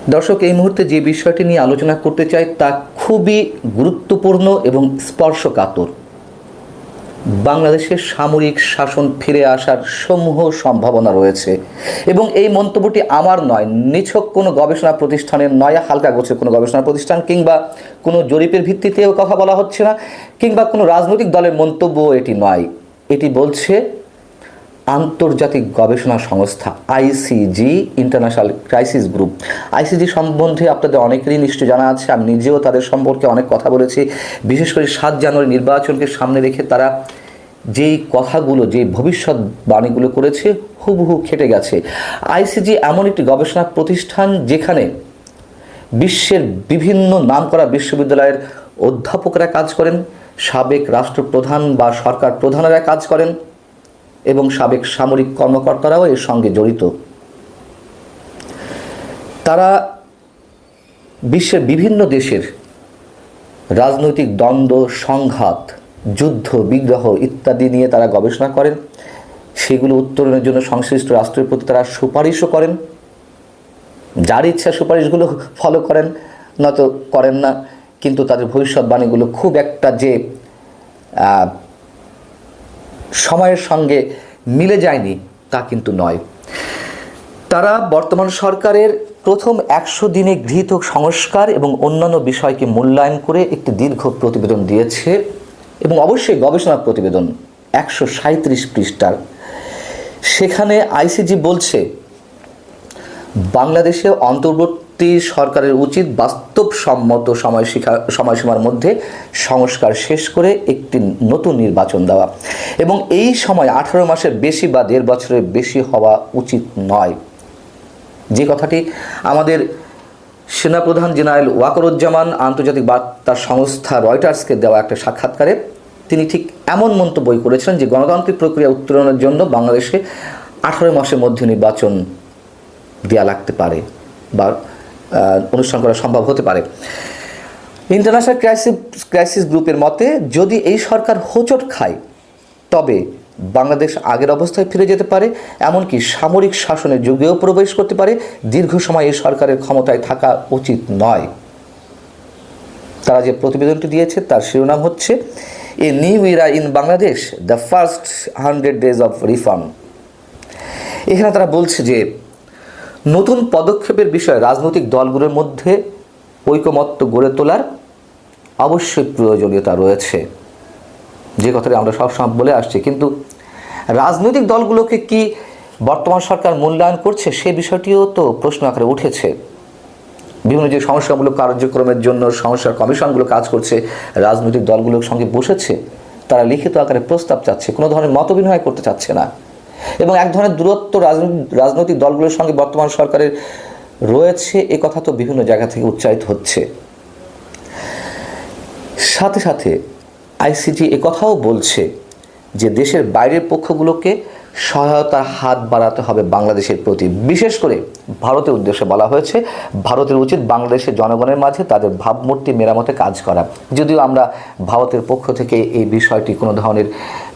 দর্শক, এই মুহূর্তে যে বিষয়টি নিয়ে আলোচনা করতে চাই তা খুবই গুরুত্বপূর্ণ এবং স্পর্শকাতর। বাংলাদেশের সামরিক শাসন ফিরে আসার সমূহ সম্ভাবনা রয়েছে এবং এই মন্তব্যটি আমার নয়, নিছক কোনো গবেষণা প্রতিষ্ঠানের নয়, হালকা গোছের কোনো গবেষণা প্রতিষ্ঠান কিংবা কোনো জরিপের ভিত্তিতেও কথা বলা হচ্ছে না, কিংবা কোনো রাজনৈতিক দলের মন্তব্য এটি নয়। এটি বলছে আন্তর্জাতিক গবেষণা সংস্থা ICG, international crisis group. ICG সম্বন্ধে আপনাদের অনেকেরই নিশ্চয় জানা আছে, আমি নিজেও তাদের সম্পর্কে অনেক কথা বলেছি। বিশেষ করে 7 জানুয়ারি নির্বাচনকে সামনে রেখে তারা যেই কথাগুলো, যেই ভবিষ্যৎবাণীগুলো করেছে হুবহু খেটে গেছে। আইসিজি এমন একটি গবেষণা প্রতিষ্ঠান যেখানে বিশ্বের বিভিন্ন নামকরা বিশ্ববিদ্যালয়ের অধ্যাপকরা কাজ করেন, সাবেক রাষ্ট্রপ্রধান বা সরকার প্রধানেরা কাজ করেন এবং সাবেক সামরিক কর্মকর্তারাও এর সঙ্গে জড়িত। তারা বিশ্বের বিভিন্ন দেশের রাজনৈতিক দ্বন্দ্ব, সংঘাত, যুদ্ধ বিগ্রহ ইত্যাদি নিয়ে তারা গবেষণা করেন। সেগুলো উত্তরণের জন্য সংশ্লিষ্ট রাষ্ট্রের প্রতি তারা সুপারিশও করেন। যার ইচ্ছা সুপারিশগুলো ফলো করেন, নয়তো করেন না, কিন্তু তাদের ভবিষ্যৎবাণীগুলো খুব একটা যে সময়ের সঙ্গে মিলে যায়নি তা কিন্তু নয়। তারা বর্তমান সরকারের প্রথম 100 দিনে গৃহীত সংস্কার এবং অন্যান্য বিষয়কে মূল্যায়ন করে একটি দীর্ঘ প্রতিবেদন দিয়েছে এবং অবশ্যই গবেষণা প্রতিবেদন 137 পৃষ্ঠার। সেখানে আইসিজি বলছে বাংলাদেশে অন্তর্বর্তী সরকারের উচিত বাস্তবসম্মত সময়সীমার মধ্যে সংস্কার শেষ করে একটি নতুন নির্বাচন দেওয়া এবং এই সময় 18 মাসের বেশি বা 1.5 বছরের বেশি হওয়া উচিত নয়। যে কথাটি আমাদের সেনাপ্রধান জেনারেল ওয়াকারুজ্জামান আন্তর্জাতিক বার্তা সংস্থা রয়টার্সকে দেওয়া একটা সাক্ষাৎকারে তিনি ঠিক এমন মন্তব্যই করেছেন যে গণতান্ত্রিক প্রক্রিয়া উত্তরণের জন্য বাংলাদেশে 18 মাসের মধ্যে নির্বাচন দেওয়া লাগতে পারে বা অনুষ্ঠান করা সম্ভব হতে পারে। ইন্টারন্যাশনাল ক্রাইসিস গ্রুপের মতে যদি এই সরকার হোঁচট খায় তবে বাংলাদেশ আগের অবস্থায় ফিরে যেতে পারে, এমনকি সামরিক শাসনের যুগেও প্রবেশ করতে পারে। দীর্ঘ সময় এই সরকারের ক্ষমতায় থাকা উচিত নয়। তারা যে প্রতিবেদনটি দিয়েছে তার শিরোনাম হচ্ছে a new Ira in Bangladesh, the first 100 days of reform. এখানে তারা বলছে যে নতুন পদক্ষেপের বিষয়ে রাজনৈতিক দলগুলোর মধ্যে ঐকমত্য গড়ে তোলার অবশ্যই প্রয়োজনীয়তা রয়েছে, যে কথাটি আমরা সবসময় বলে আসছি। কিন্তু রাজনৈতিক দলগুলোকে কি বর্তমান সরকার মূল্যায়ন করছে সে বিষয়টিও তো প্রশ্ন আকারে উঠেছে। বিভিন্ন যে সংস্কারমূলক কার্যক্রমের জন্য সংস্কার কমিশনগুলো কাজ করছে, রাজনৈতিক দলগুলোর সঙ্গে বসেছে, তারা লিখিত আকারে প্রস্তাব চাচ্ছে, কোনো ধরনের মতবিনিময় করতে চাচ্ছে না এবং এক ধরনের দূরত্ব রাজনৈতিক দলগুলোর সঙ্গে বর্তমান সরকারের রয়েছে, এ কথা তো বিভিন্ন জায়গা থেকে উচ্চারিত হচ্ছে। সাথে সাথে আইসিজি কথাও বলছে যে দেশের বাইরের পক্ষগুলোকে সহায়তার হাত বাড়াতে হবে বাংলাদেশের প্রতি। বিশেষ করে ভারতের উদ্দেশ্যে বলা হয়েছে ভারতের উচিত বাংলাদেশের জনগণের মাঝে তাদের ভাবমূর্তি মেরামতে কাজ করা। যদিও আমরা ভারতের পক্ষ থেকে এই বিষয়টি কোনো ধরনের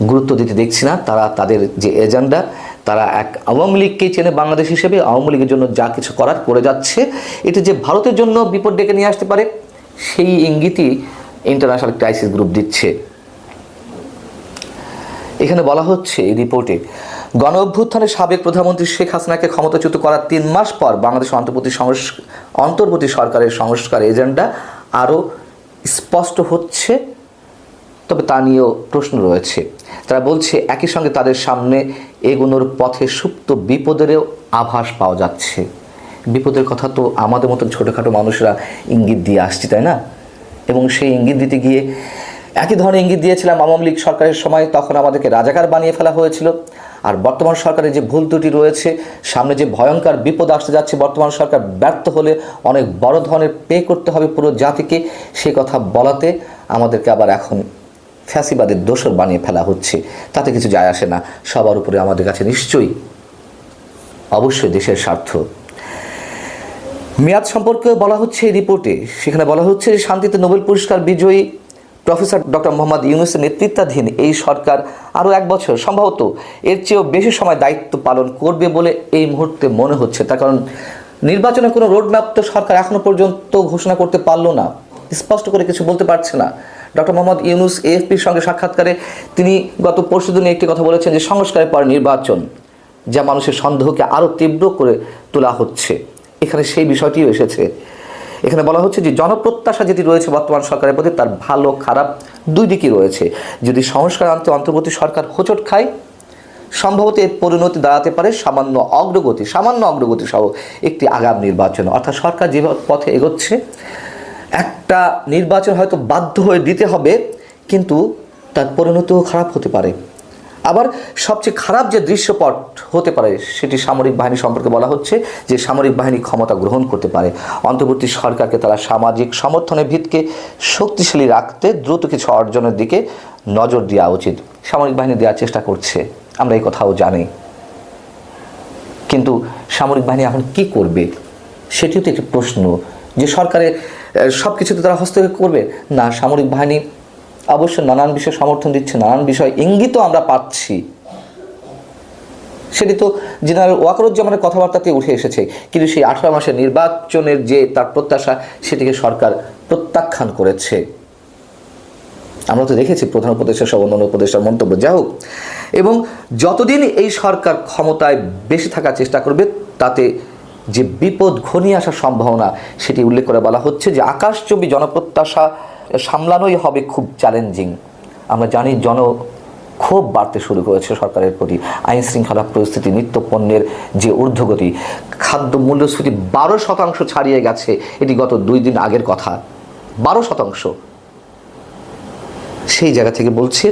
গুরুত্ব দিতে দেখছি না। তারা তাদের যে এজেন্ডা, তারা এক আওয়ামী লীগকেই চেনে বাংলাদেশ হিসেবে, আওয়ামী লীগের জন্য যা কিছু করার করে যাচ্ছে। এটি যে ভারতের জন্য বিপদ ডেকে নিয়ে আসতে পারে সেই ইঙ্গিতই ইন্টারন্যাশনাল ক্রাইসিস গ্রুপ দিচ্ছে। এখানে বলা হচ্ছে এই রিপোর্টে গণ অভ্যুত্থানের সাবেক প্রধানমন্ত্রী শেখ হাসিনাকে ক্ষমতাচ্যুত করার 3 মাস পর বাংলাদেশ অন্তর্বর্তী সরকারের সংস্কার এজেন্ডা আরও স্পষ্ট হচ্ছে, তবে তা নিয়েও প্রশ্ন রয়েছে। তারা বলছে একই সঙ্গে তাদের সামনে এগোনোর পথে সুপ্ত বিপদেরও আভাস পাওয়া যাচ্ছে। বিপদের কথা তো আমাদের মতন ছোটোখাটো মানুষরা ইঙ্গিত দিয়ে আসছি, তাই না? এবং সেই ইঙ্গিত দিতে গিয়ে একই ধরনের ইঙ্গিত দিয়েছিলাম আওয়ামী লীগ সরকারের সময়, তখন আমাদেরকে রাজাকার বানিয়ে ফেলা হয়েছিল। আর বর্তমান সরকারের যে ভুল ত্রুটি রয়েছে, সামনে যে ভয়ঙ্কর বিপদ আসতে যাচ্ছে, বর্তমান সরকার ব্যর্থ হলে অনেক বড় ধরনের পে করতে হবে পুরো জাতিকে, সে কথা বলাতে আমাদেরকে আবার এখন ফ্যাসিবাদের দোসর বানিয়ে ফেলা হচ্ছে। তাতে কিছু যায় আসে না, সবার উপরে আমাদের কাছে নিশ্চয়ই অবশ্যই দেশের স্বার্থ। মেয়াদ সম্পর্কে বলা হচ্ছে এই রিপোর্টে, সেখানে বলা হচ্ছে যে শান্তিতে নোবেল পুরস্কার বিজয়ী প্রফেসর ডক্টর মোহাম্মদ ইউনূসের নেতৃত্বাধীন এই সরকার আরও 1 বছর, সম্ভবত এর চেয়েও বেশি সময় দায়িত্ব পালন করবে বলে এই মুহূর্তে মনে হচ্ছে। তার কারণ নির্বাচনের কোনো রোডম্যাপ তো সরকার এখনো পর্যন্ত ঘোষণা করতে পারলো না, স্পষ্ট করে কিছু বলতে পারছে না। ডক্টর মোহাম্মদ ইউনূস এএফপির সঙ্গে সাক্ষাৎকারে তিনি গত পরশুদিনে একটি কথা বলেছেন যে সংস্কারের পর নির্বাচন, যা মানুষের সন্দেহকে আরও তীব্র করে তোলা হচ্ছে। এখানে সেই বিষয়টিও এসেছে। এখানে বলা হচ্ছে যে জনপ্রত্যাশা যেটি রয়েছে বর্তমান সরকারের প্রতি, তার ভালো খারাপ দুই দিকই রয়েছে। যদি সংস্কার আনতে অন্তর্বর্তী সরকার হোঁচট খায়, সম্ভবত এর পরিণতি দাঁড়াতে পারে সামান্য অগ্রগতি সহ একটি আগাম নির্বাচন। অর্থাৎ সরকার যে পথে এগোচ্ছে, একটা নির্বাচন হয়তো বাধ্য হয়ে দিতে হবে, কিন্তু তার পরিণতিও খারাপ হতে পারে। আবার সবচেয়ে খারাপ যে দৃশ্যপট হতে পারে সেটি সামরিক বাহিনী সম্পর্কে বলা হচ্ছে যে সামরিক বাহিনী ক্ষমতা গ্রহণ করতে পারে। অন্তর্বর্তী সরকারকে তারা সামাজিক সমর্থনের ভিতকে শক্তিশালী রাখতে দ্রুত কিছু অর্জনের দিকে নজর দেওয়া উচিত। সামরিক বাহিনী দেওয়ার চেষ্টা করছে, আমরা এই কথাও জানি, কিন্তু সামরিক বাহিনী এখন কি করবে সেটিও তো একটি প্রশ্ন। যে সরকারের সব কিছুতে তারা হস্তক্ষেপ করবে না। সামরিক বাহিনী অবশ্য নানান বিষয়ে সমর্থন দিচ্ছে, নানান বিষয় ইঙ্গিতও আমরা পাচ্ছি, সেটি তো জেনারেল ওয়াকারুজ্জামানের কথাবার্তাতে উঠে এসেছে। কিন্তু সেই 18 মাসের নির্বাচনের যে তার প্রত্যাশা, সেটিকে সরকার প্রত্যাখ্যান করেছে। আমরা তো দেখেছি প্রধান উপদেষ্টা সহ অন্যান্য উপদেষ্টার মন্তব্য। যা হোক, এবং যতদিন এই সরকার ক্ষমতায় বেশি থাকার চেষ্টা করবে, তাতে যে বিপদ ঘনিয়ে আসার সম্ভাবনা সেটি উল্লেখ করে বলা হচ্ছে যে আকাশচুম্বী জনপ্রত্যাশা সামলানোই হবে খুব চ্যালেঞ্জিং। আমরা জানি জনক্ষোভ বাড়তে শুরু করেছে সরকারের প্রতি। আইন শৃঙ্খলা পরিস্থিতি, নিত্য পণ্যের যে ঊর্ধ্বগতি, খাদ্য মূল্যস্ফীতি 12% ছাড়িয়ে গেছে। এটি গত 2 দিন আগের কথা। 12%। সেই জায়গা থেকে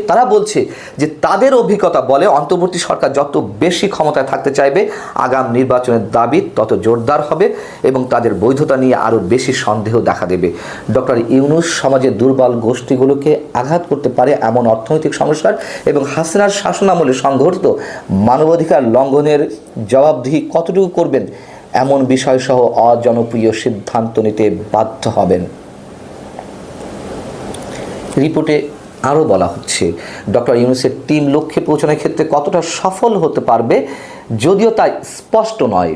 তারা বলছে যে তাদের অভিজ্ঞতা বলে অন্তর্বর্তী সরকার যত বেশি ক্ষমতায় থাকতে চাইবে, আগাম নির্বাচনের দাবি তত জোরদার হবে এবং তাদের বৈধতা নিয়ে আরও বেশি সন্দেহ দেখা দেবে। ডক্টর ইউনূস সমাজের দুর্বল গোষ্ঠীগুলোকে আঘাত করতে পারে এমন অর্থনৈতিক সংস্কার এবং হাসিনার শাসনামলে সংঘটিত মানবাধিকার লঙ্ঘনের জবাবদিহি কতটুকু করবেন, এমন বিষয়সহ অজনপ্রিয় সিদ্ধান্ত নিতে বাধ্য হবেন। রিপোর্টে আরও বলা হচ্ছে ডক্টর ইউনূসের টিম লক্ষ্যে পৌঁছানোর ক্ষেত্রে কতটা সফল হতে পারবে যদিও তা স্পষ্ট নয়।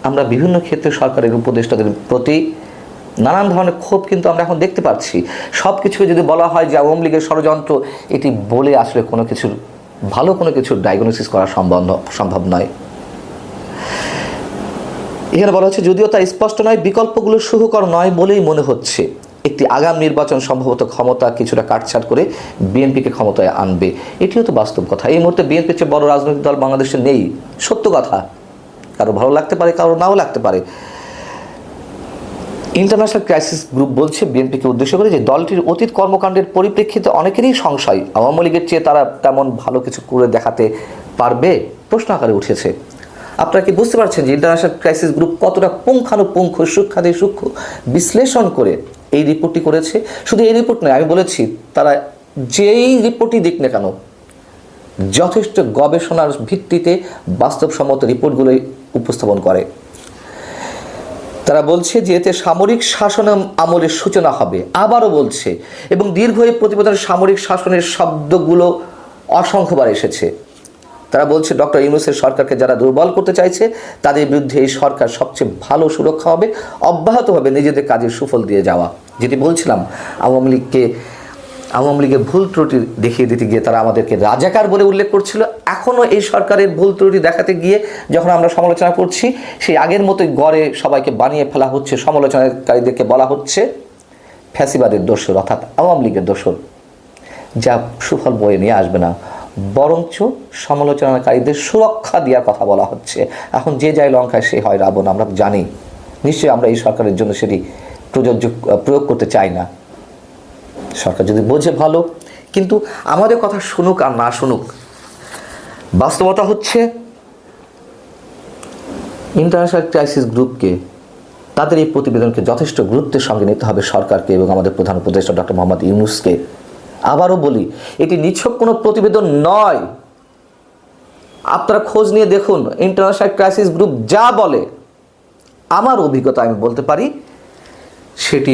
আমরা বিভিন্ন ক্ষেত্রে সরকারের উপদেষ্টাদের প্রতি নানান ধরনের ক্ষোভ কিন্তু আমরা এখন দেখতে পাচ্ছি। সব কিছুকে যদি বলা হয় যে আওয়ামী লীগের ষড়যন্ত্র, এটি বলে আসলে ভালো কোনো কিছুর ডায়াগনোসিস করা সম্ভব নয়। এখানে বলা হচ্ছে যদিও তা স্পষ্ট নয়, বিকল্পগুলো সুখকর নয় বলেই মনে হচ্ছে। একটি আগাম নির্বাচন সম্ভবত ক্ষমতা কিছুটা কাটছাট করে বিএনপিকে ক্ষমতায় আনবে। এটিও তো বাস্তব কথা। এই মুহূর্তে বিএনপির চেয়ে বড় রাজনৈতিক দল বাংলাদেশে নেই, সত্য কথা। কারো ভালো লাগতে পারে, কারো নাও লাগতে পারে। ইন্টারন্যাশনাল ক্রাইসিস গ্রুপ বলছে বিএনপিকে উদ্দেশ্য করে যে দলটির অতীত কর্মকাণ্ডের পরিপ্রেক্ষিতে অনেকেরই সংশয় আওয়ামী লীগের চেয়ে তারা তেমন ভালো কিছু করে দেখাতে পারবে, প্রশ্ন আকারে উঠেছে। আপনারা কি বুঝতে পারছেন যে ইন্টারন্যাশনাল ক্রাইসিস গ্রুপ কতটা পুঙ্খানুপুঙ্খ সূক্ষ্ম বিশ্লেষণ করে এই রিপোর্টটি করেছে? শুধু এই রিপোর্ট নয়, আমি বলেছি তারা যেই রিপোর্টই দিক না কেন, যথেষ্ট গবেষণার ভিত্তিতে বাস্তবসম্মত রিপোর্টগুলোই উপস্থাপন করে। তারা বলছে যে এতে সামরিক শাসন আমলের সূচনা হবে, আবারও বলছে, এবং দীর্ঘ এই প্রতিবেদনের সামরিক শাসনের শব্দগুলো অসংখ্যবার এসেছে। তারা বলছে ডক্টর ইউনূসের সরকারকে যারা দুর্বল করতে চাইছে তাদের বিরুদ্ধে এই সরকার সবচেয়ে ভালো সুরক্ষা হবে, অব্যাহতভাবে নিজেদের কাজের সুফল দিয়ে যাওয়া। যেটি বলছিলাম, আওয়ামী লীগের ভুল ত্রুটি দেখিয়ে দিতে গিয়ে তারা আমাদেরকে রাজাকার বলে উল্লেখ করছিল। এখনও এই সরকারের ভুল ত্রুটি দেখাতে গিয়ে যখন আমরা সমালোচনা করছি, সেই আগের মতোই গড়ে সবাইকে বানিয়ে ফেলা হচ্ছে। সমালোচনাকারীদেরকে বলা হচ্ছে ফ্যাসিবাদের দোসর, অর্থাৎ আওয়ামী লীগের দোসর, যা সুফল বয়ে নিয়ে আসবে না, বরঞ্চ সমালোচনাকারীদের সুরক্ষা দেওয়ার কথা বলা হচ্ছে। এখন যে যায় লঙ্কায় সে হয় রাবণ, আমরা জানি। নিশ্চয়ই আমরা এই সরকারের জন্য সেটি প্রয়োগ করতে চাই না। সরকার যদি বোঝে ভালো, কিন্তু আমাদের কথা শুনুক আর না শুনুক, বাস্তবতা হচ্ছে ইন্টারন্যাশনাল ক্রাইসিস গ্রুপকে, তাদের এই প্রতিবেদনকে যথেষ্ট গুরুত্বের সঙ্গে নিতে হবে সরকারকে এবং আমাদের প্রধান উপদেষ্টা ডক্টর মোহাম্মদ ইউনূসকে। আবারও বলি, এটি নিছক কোনো প্রতিবেদন নয়। আপনারা খোঁজ নিয়ে দেখুন, ইন্টারন্যাশনাল ক্রাইসিস গ্রুপ যা বলে, আমার অভিজ্ঞতা আমি বলতে পারি সেটি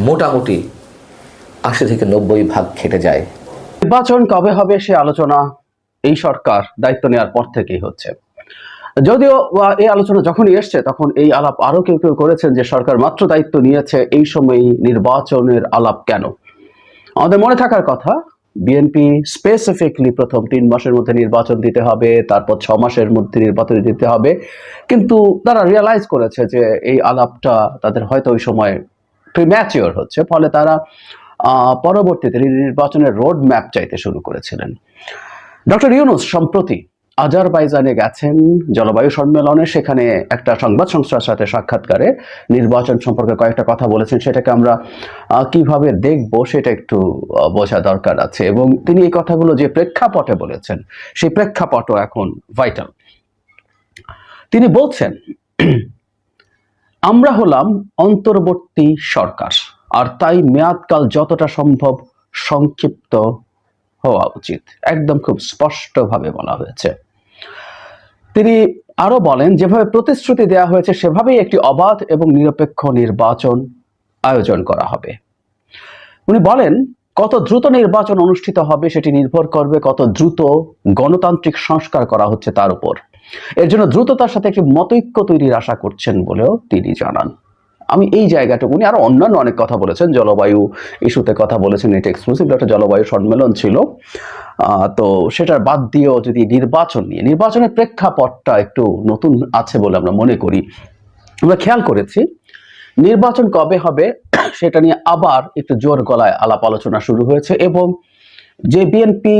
মোটামুটি 80 থেকে 90% খেটে যায়। নির্বাচন কবে হবে সে আলোচনা এই সরকার দায়িত্ব নেওয়ার পর থেকেই হচ্ছে। যদিও এই আলোচনা যখনই এসছে তখন এই আলাপ আরো কেউ কেউ করেছেন যে সরকার মাত্র দায়িত্ব নিয়েছে, এই সময়ই নির্বাচনের আলাপ কেন? আমাদের মনে থাকার কথা, বিএনপি স্পেসিফিকলি প্রথম 3 মাসের মধ্যে নির্বাচন দিতে হবে, তারপর 6 মাসের মধ্যে নির্বাচন দিতে হবে, কিন্তু তারা রিয়েলাইজ করেছে যে এই আলাপটা তাদের হয়তো ওই সময় প্রিম্যাচিওর হচ্ছে, ফলে তারা পরবর্তীতে নির্বাচনের রোড ম্যাপ চাইতে শুরু করেছিলেন। ডক্টর ইউনূস সম্প্রতি আজারবাইজানে গেছেন জলবায়ু সম্মেলনে, সেখানে একটা সংবাদ সংস্থার সাথে সাক্ষাৎকারে নির্বাচন সম্পর্কে কয়েকটা কথা বলেছেন। সেটাকে আমরা কিভাবে দেখব সেটা একটু বোঝা দরকার আছে, এবং তিনি এই কথাগুলো যে প্রেক্ষাপটে বলেছেন সেই প্রেক্ষাপটও এখন ভাইটাল। তিনি বলছেন, আমরা হলাম অন্তর্বর্তী সরকার, আর তাই মেয়াদকাল যতটা সম্ভব সংক্ষিপ্ত হওয়া উচিত। একদম খুব স্পষ্টভাবে বলা হয়েছে। তিনি আরো বলেন, যেভাবে প্রতিশ্রুতি দেওয়া হয়েছে সেভাবেই একটি অবাধ এবং নিরপেক্ষ নির্বাচন আয়োজন করা হবে। উনি বলেন, কত দ্রুত নির্বাচন অনুষ্ঠিত হবে সেটি নির্ভর করবে কত দ্রুত গণতান্ত্রিক সংস্কার করা হচ্ছে তার উপর। এর জন্য দ্রুততার সাথে একটি মতৈক্য তৈরির আশা করছেন বলেও তিনি জানান। আমি এই জায়গাটুকু, উনি আরো অন্যান্য অনেক কথা বলেছেন, জলবায়ু ইস্যুতে কথা বলেছেন, এটা এক্সক্লুসিভ একটা জলবায়ু সম্মেলন ছিল, তো সেটার বাদ দিয়েও যদি নির্বাচন নিয়ে, নির্বাচনের প্রেক্ষাপটটা একটু নতুন আছে বলে আমরা মনে করি। আমরা খেয়াল করেছি নির্বাচন কবে হবে সেটা নিয়ে আবার একটু জোর গলায় আলাপ আলোচনা শুরু হয়েছে, এবং যে বিএনপি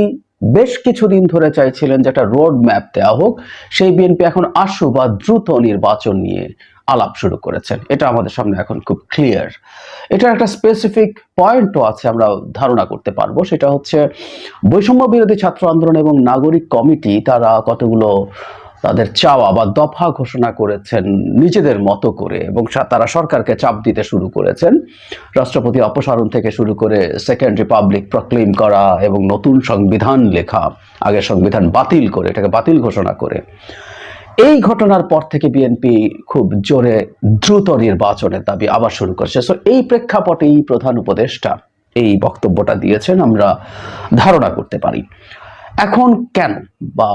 বেশ কিছুদিন ধরে চাইছিলেন যে একটা রোড ম্যাপ দেওয়া হোক, সেই বিএনপি এখন আশু বা দ্রুত নির্বাচন নিয়ে আলাপ শুরু করেছেন। এটা আমাদের সামনে এখন খুব ক্লিয়ার। এটার একটা স্পেসিফিক পয়েন্টও আছে, আমরা ধারণা করতে পারবো। সেটা হচ্ছে বৈষম্য বিরোধী ছাত্র আন্দোলন এবং নাগরিক কমিটি তারা কতগুলো তাদের চাওয়া বা দফা ঘোষণা করেছেন নিজেদের মতো করে, এবং তারা সরকারকে চাপ দিতে শুরু করেছেন। রাষ্ট্রপতি অপসারণ থেকে শুরু করে সেকেন্ড রিপাবলিক প্রক্লেম করা এবং নতুন সংবিধান লেখা, আগের সংবিধান বাতিল করে এটাকে বাতিল ঘোষণা করে। এই ঘটনার পর থেকে বিএনপি খুব জোরে দ্রুত নির্বাচনের দাবি আবার শুরু করেছে। সো এই প্রেক্ষাপটেই প্রধান উপদেষ্টা এই বক্তব্যটা দিয়েছেন, আমরা ধারণা করতে পারি। এখন কেন, বা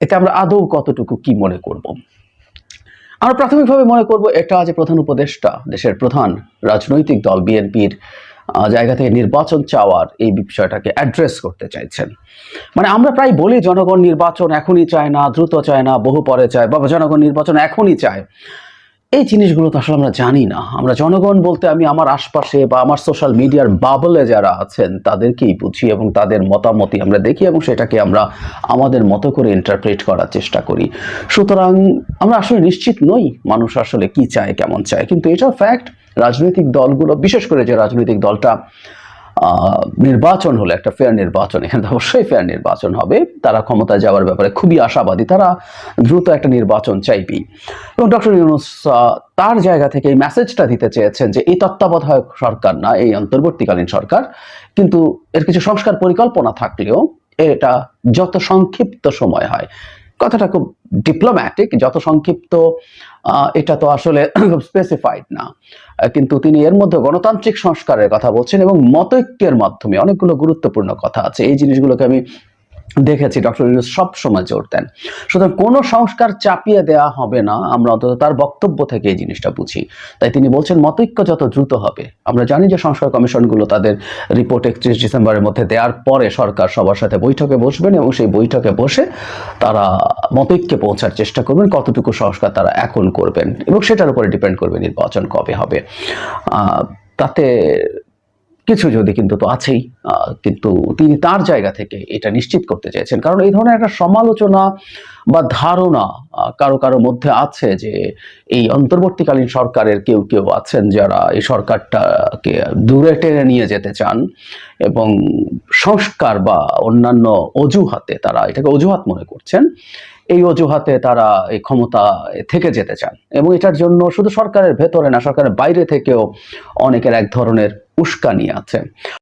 এতে আমরা আদৌ কতটুকু কি মনে করব? আমরা প্রাথমিকভাবে মনে করব এটা যে প্রধান উপদেষ্টা দেশের প্রধান রাজনৈতিক দল বিএনপির জায়গা থেকে নির্বাচন চাওয়ার এই বিষয়টাকে অ্যাড্রেস করতে চাইছেন। মানে আমরা প্রায় বলি জনগণ নির্বাচন এখনই চায় না, দ্রুত চায় না, বহু পরে চায়, বা জনগণ নির্বাচন এখনই চায়। এই জিনিসগুলো তো আসলে আমরা জানি না। আমরা জনগণ বলতে আমি আমার আশপাশে বা আমার সোশ্যাল মিডিয়ার বাবলে যারা আছেন তাদেরকেই বুঝি, এবং তাদের মতামতই আমরা দেখি, এবং সেটাকে আমরা আমাদের মতো করে ইন্টারপ্রেট করার চেষ্টা করি। সুতরাং আমরা আসলে নিশ্চিত নই মানুষ আসলে কি চায়, কেমন চায়। কিন্তু এটা ফ্যাক্ট, রাজনৈতিক দলগুলো, বিশেষ করে যে রাজনৈতিক দলটা নির্বাচন হলে একটা ফেয়ার নির্বাচন, এখানে অবশ্যই ফেয়ার নির্বাচন হবে, তারা ক্ষমতায় যাওয়ার ব্যাপারে খুবই আশাবাদী, তারা দ্রুত একটা নির্বাচন চাইবেই। এবং ডক্টর ইউনূস তার জায়গা থেকে এই মেসেজটা দিতে চেয়েছেন যে এই তত্ত্বাবধায়ক সরকার না, এই অন্তর্বর্তীকালীন সরকার, কিন্তু এর কিছু সংস্কার পরিকল্পনা থাকলেও এটা যত সংক্ষিপ্ত সময় হয়, কথাটা খুব ডিপ্লোম্যাটিক, যত সংক্ষিপ্ত, এটা তো আসলে খুব স্পেসিফাইড না, কিন্তু তিনি এর মধ্যে গণতান্ত্রিক সংস্কারের কথা বলছেন, এবং মতৈক্যের মাধ্যমে অনেকগুলো গুরুত্বপূর্ণ কথা আছে। এই জিনিসগুলোকে আমি দেখেছি ডক্টর ইউনূস সব সময় জোর দেন। সুতরাং কোনো সংস্কার চাপিয়ে দেওয়া হবে না, আমরা অন্তত তার বক্তব্য থেকে এই জিনিসটা বুঝি। তাই তিনি বলছেন মতৈক্য যত দ্রুত হবে। আমরা জানি যে সংস্কার কমিশনগুলো তাদের রিপোর্ট 31 ডিসেম্বরের মধ্যে দেওয়ার পরে সরকার সবার সাথে বৈঠকে বসবেন, এবং সেই বৈঠকে বসে তারা মতৈক্যে পৌঁছার চেষ্টা করবেন, কতটুকু সংস্কার তারা এখন করবেন, এবং সেটার উপরে ডিপেন্ড করবে নির্বাচন কবে হবে। তাতে কিছু যদি কিন্তু তো আছেই, কিন্তু তিনি তার জায়গা থেকে এটা নিশ্চিত করতে চেয়েছেন, কারণ এই ধরনের একটা সমালোচনা বা ধারণা কারো কারো মধ্যে আছে যে এই অন্তর্বর্তীকালীন সরকারের কেউ কেউ আছেন যারা এই সরকারটাকে দূরে টেনে নিয়ে যেতে চান, এবং সংস্কার বা অন্যান্য অজুহাতে তারা এটাকে অজুহাত মনে করছেন, এই অজুহাতে তারা এই ক্ষমতা থেকে যেতে চান, এবং এটার জন্য শুধু সরকারের ভেতরে না, সরকারের বাইরে থেকেও অনেকের এক ধরনের উস্কানি আছে।